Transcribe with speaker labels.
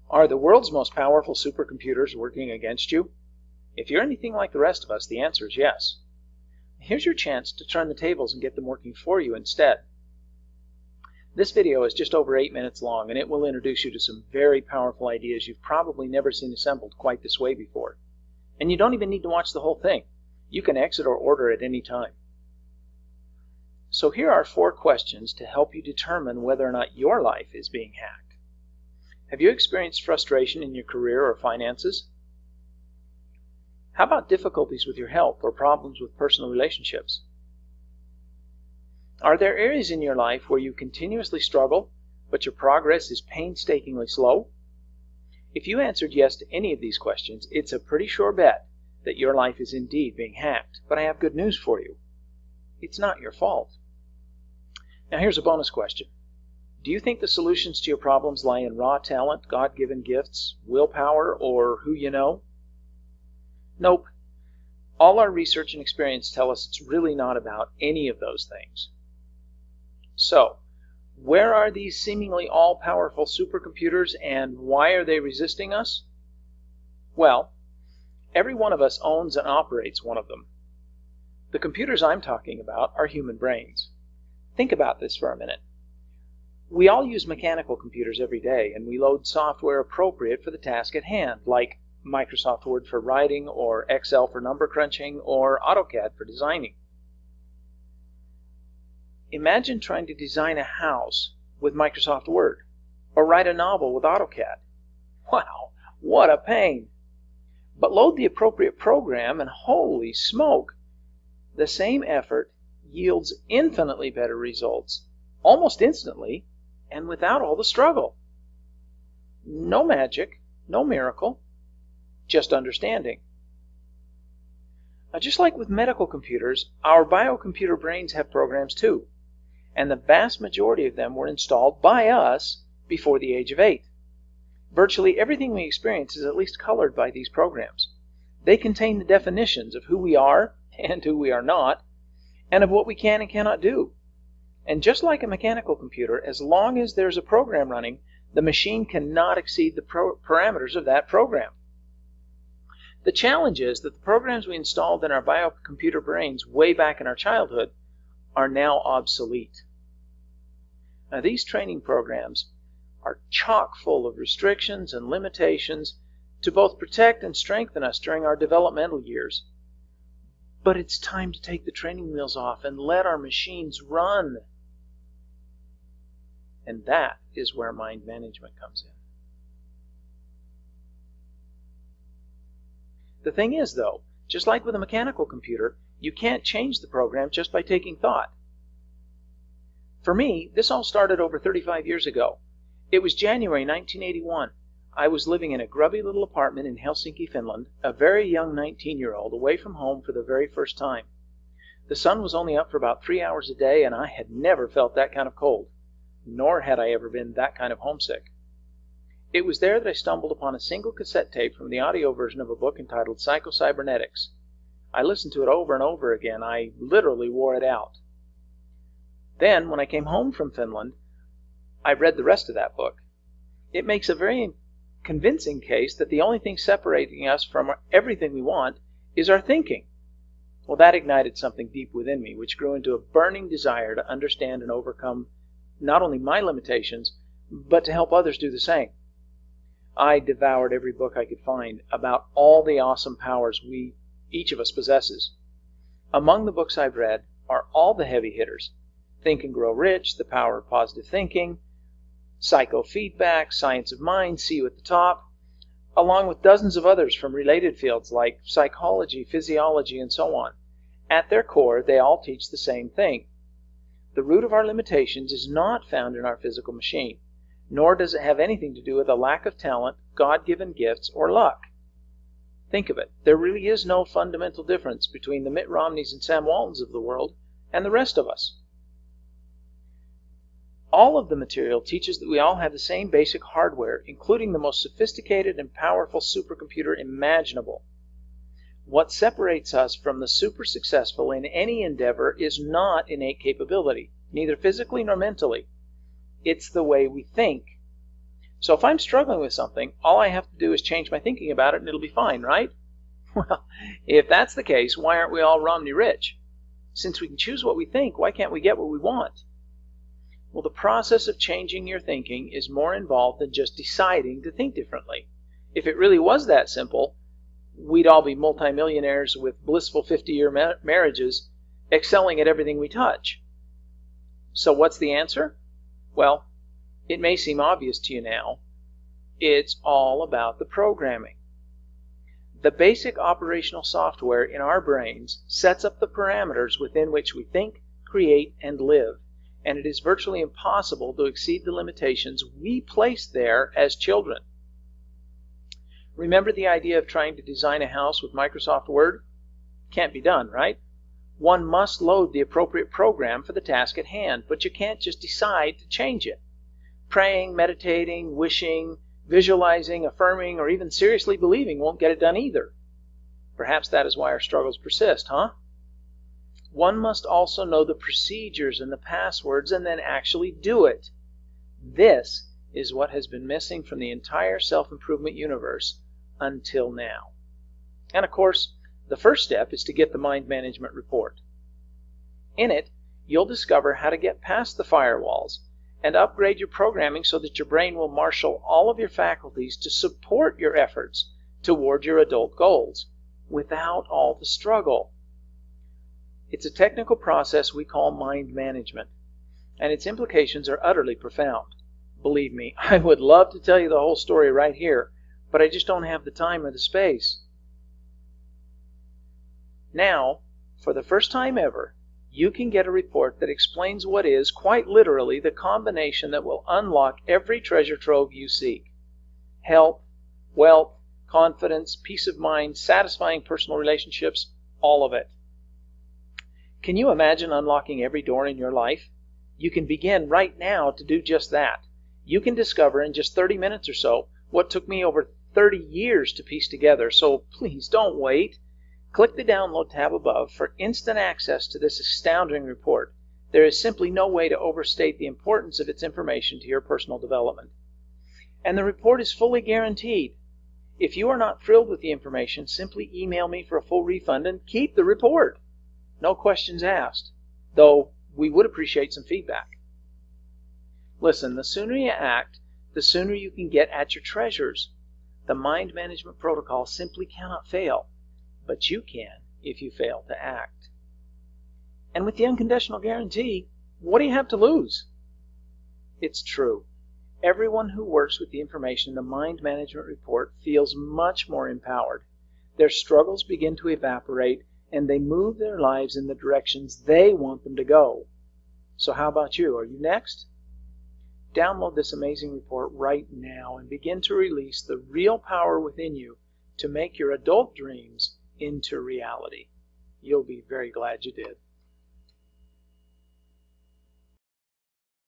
Speaker 1: Are the world's most powerful supercomputers working against you? If you're anything like the rest of us, the answer is yes. Here's your chance to turn the tables and get them working for you instead. This video is just over 8 minutes long, and it will introduce you to some very powerful ideas you've probably never seen assembled quite this way before. And you don't even need to watch the whole thing. You can exit or order at any time. So here are 4 questions to help you determine whether or not your life is being hacked. Have you experienced frustration in your career or finances? How about difficulties with your health or problems with personal relationships? Are there areas in your life where you continuously struggle, but your progress is painstakingly slow? If you answered yes to any of these questions, it's a pretty sure bet that your life is indeed being hacked. But I have good news for you. It's not your fault. Now here's a bonus question. Do you think the solutions to your problems lie in raw talent, God-given gifts, willpower, or who you know? Nope. All our research and experience tell us it's really not about any of those things. So, where are these seemingly all-powerful supercomputers, and why are they resisting us? Well, every one of us owns and operates one of them. The computers I'm talking about are human brains. Think about this for a minute. We all use mechanical computers every day, and we load software appropriate for the task at hand, like Microsoft Word for writing, or Excel for number crunching, or AutoCAD for designing. Imagine trying to design a house with Microsoft Word, or write a novel with AutoCAD. Wow, what a pain! But load the appropriate program, and holy smoke! The same effort yields infinitely better results, almost instantly, and without all the struggle. No magic, no miracle, just understanding. Now, just like with medical computers, our biocomputer brains have programs too, and the vast majority of them were installed by us before the age of 8. Virtually everything we experience is at least colored by these programs. They contain the definitions of who we are and who we are not, and of what we can and cannot do. And just like a mechanical computer, as long as there's a program running, the machine cannot exceed the parameters of that program. The challenge is that the programs we installed in our biocomputer brains way back in our childhood are now obsolete. Now, these training programs are chock full of restrictions and limitations to both protect and strengthen us during our developmental years. But it's time to take the training wheels off and let our machines run. And that is where mind management comes in. The thing is, though, just like with a mechanical computer, you can't change the program just by taking thought. For me, this all started over 35 years ago. It was January 1981. I was living in a grubby little apartment in Helsinki, Finland, a very young 19-year-old away from home for the very first time. The sun was only up for about 3 hours a day, and I had never felt that kind of cold, nor had I ever been that kind of homesick. It was there that I stumbled upon a single cassette tape from the audio version of a book entitled Psycho-Cybernetics. I listened to it over and over again. I literally wore it out. Then, when I came home from Finland, I read the rest of that book. It makes a very convincing case that the only thing separating us from everything we want is our thinking. Well, that ignited something deep within me, which grew into a burning desire to understand and overcome not only my limitations, but to help others do the same. I devoured every book I could find about all the awesome powers each of us possesses. Among the books I've read are all the heavy hitters: Think and Grow Rich, The Power of Positive Thinking, Psychofeedback, Science of Mind, See You at the Top, along with dozens of others from related fields like psychology, physiology, and so on. At their core, they all teach the same thing. The root of our limitations is not found in our physical machine, nor does it have anything to do with a lack of talent, God-given gifts, or luck. Think of it. There really is no fundamental difference between the Mitt Romneys and Sam Waltons of the world and the rest of us. All of the material teaches that we all have the same basic hardware, including the most sophisticated and powerful supercomputer imaginable. What separates us from the super successful in any endeavor is not innate capability, neither physically nor mentally. It's the way we think. So if I'm struggling with something, all I have to do is change my thinking about it and it'll be fine, right? Well, if that's the case, why aren't we all Romney rich? Since we can choose what we think, why can't we get what we want? Well, the process of changing your thinking is more involved than just deciding to think differently. If it really was that simple, we'd all be multimillionaires with blissful 50-year marriages, excelling at everything we touch. So what's the answer? Well, it may seem obvious to you now. It's all about the programming. The basic operational software in our brains sets up the parameters within which we think, create, and live, and it is virtually impossible to exceed the limitations we placed there as children. Remember the idea of trying to design a house with Microsoft Word? Can't be done, right? One must load the appropriate program for the task at hand, but you can't just decide to change it. Praying, meditating, wishing, visualizing, affirming, or even seriously believing won't get it done either. Perhaps that is why our struggles persist, huh? One must also know the procedures and the passwords and then actually do it. This is what has been missing from the entire self-improvement universe until now. And of course, the first step is to get the Mind Management Report. In it, you'll discover how to get past the firewalls and upgrade your programming so that your brain will marshal all of your faculties to support your efforts toward your adult goals without all the struggle. It's a technical process we call mind management, and its implications are utterly profound. Believe me, I would love to tell you the whole story right here, but I just don't have the time or the space. Now, for the first time ever, you can get a report that explains what is, quite literally, the combination that will unlock every treasure trove you seek. Health, wealth, confidence, peace of mind, satisfying personal relationships, all of it. Can you imagine unlocking every door in your life? You can begin right now to do just that. You can discover in just 30 minutes or so what took me over 30 years to piece together, so please don't wait. Click the download tab above for instant access to this astounding report. There is simply no way to overstate the importance of its information to your personal development. And the report is fully guaranteed. If you are not thrilled with the information, simply email me for a full refund and keep the report. No questions asked, though we would appreciate some feedback. Listen, the sooner you act, the sooner you can get at your treasures. The mind management protocol simply cannot fail, but you can if you fail to act. And with the unconditional guarantee, what do you have to lose? It's true. Everyone who works with the information in the Mind Management Report feels much more empowered. Their struggles begin to evaporate, and they move their lives in the directions they want them to go. So how about you? Are you next? Download this amazing report right now and begin to release the real power within you to make your adult dreams into reality. You'll be very glad you did.